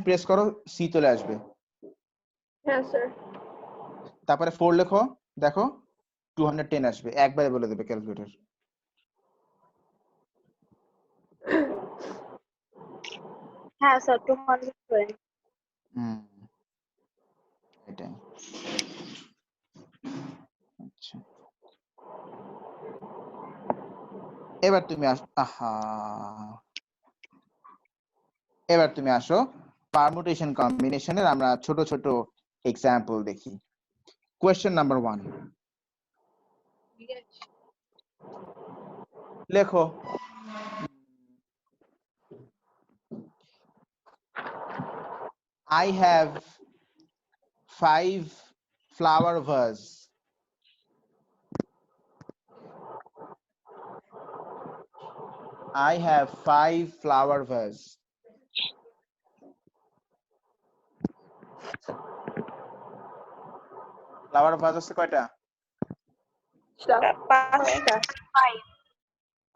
Press করো C চলে আসবে। হ্যাঁ স্যার। তারপরে 4 লেখো, দেখো 210 আসবে, একবারে বলে দেবে ক্যালকুলেটর। হ্যাঁ স্যার 220। এটাই। আচ্ছা, এবার তুমি আসো পারমুটেশন কম্বিনেশনের আমরা ছোট ছোট এক্সাম্পল দেখি। কোয়েশ্চেন নাম্বার 1 লেখো। I have 5 flower vase. I have 5 flower vase. Flower ভাজ আছে কয়টা? 5টা।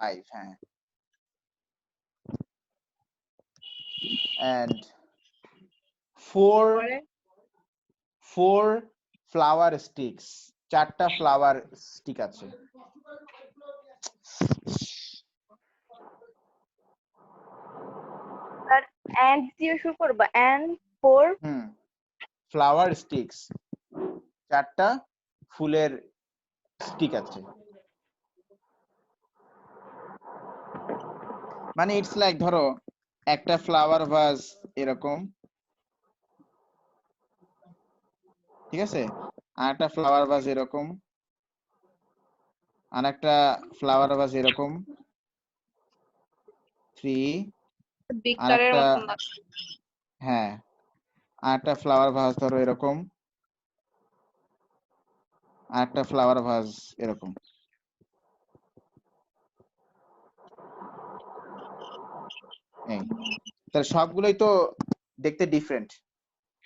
5, হ্যাঁ। And 4 flower sticks. 4টা ফ্লাওয়ার স্টিক আছে। স্যার এন্ড দিয়ে শুরু করব, এন্ড 4 ফ্লাওয়ার স্টিকস, 4টা ফুলের স্টিক আছে। মানে ইটস লাইক ধরো একটা ফ্লাওয়ার ভাজ এরকম, ঠিক আছে, আর একটা ফ্লাওয়ার ভাজ এরকম, আর একটা ফ্লাওয়ার ভাজ এরকম 3, আর একটা, হ্যাঁ, আর একটা ফ্লাওয়ার ভাজ ধরো এরকম, আর একটা ফ্লাওয়ার ভাজ এরকম। এই তাহলে সবগুলোই তো দেখতে ডিফারেন্ট,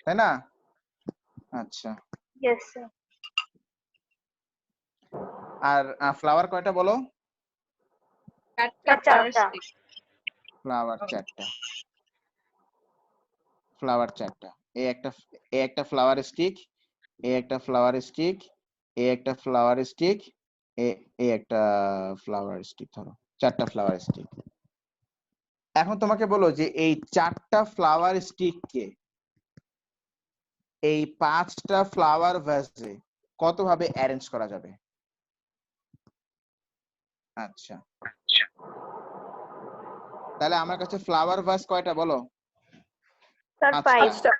তাই না? আচ্ছা, ইয়েস স্যার। আর ফ্লাওয়ার কয়টা বলো? 4টা। ফ্লাওয়ার 4টা। ফ্লাওয়ার 4টা। এই একটা ফ্লাওয়ার স্টিক, এই একটা ফ্লাওয়ার স্টিক, এই একটা ফ্লাওয়ার স্টিক, এই একটা ফ্লাওয়ার স্টিক, ধরো 4টা ফ্লাওয়ার স্টিক। এখন তোমাকে বলো যে এই 4টা ফ্লাওয়ার স্টিককে এই 5টা ফ্লাওয়ার ভাসে কত ভাবে অ্যারেঞ্জ করা যাবে? আচ্ছা, তাহলে আমার কাছে ফ্লাওয়ার ভাস কয়টা বলো? স্যার 5টা।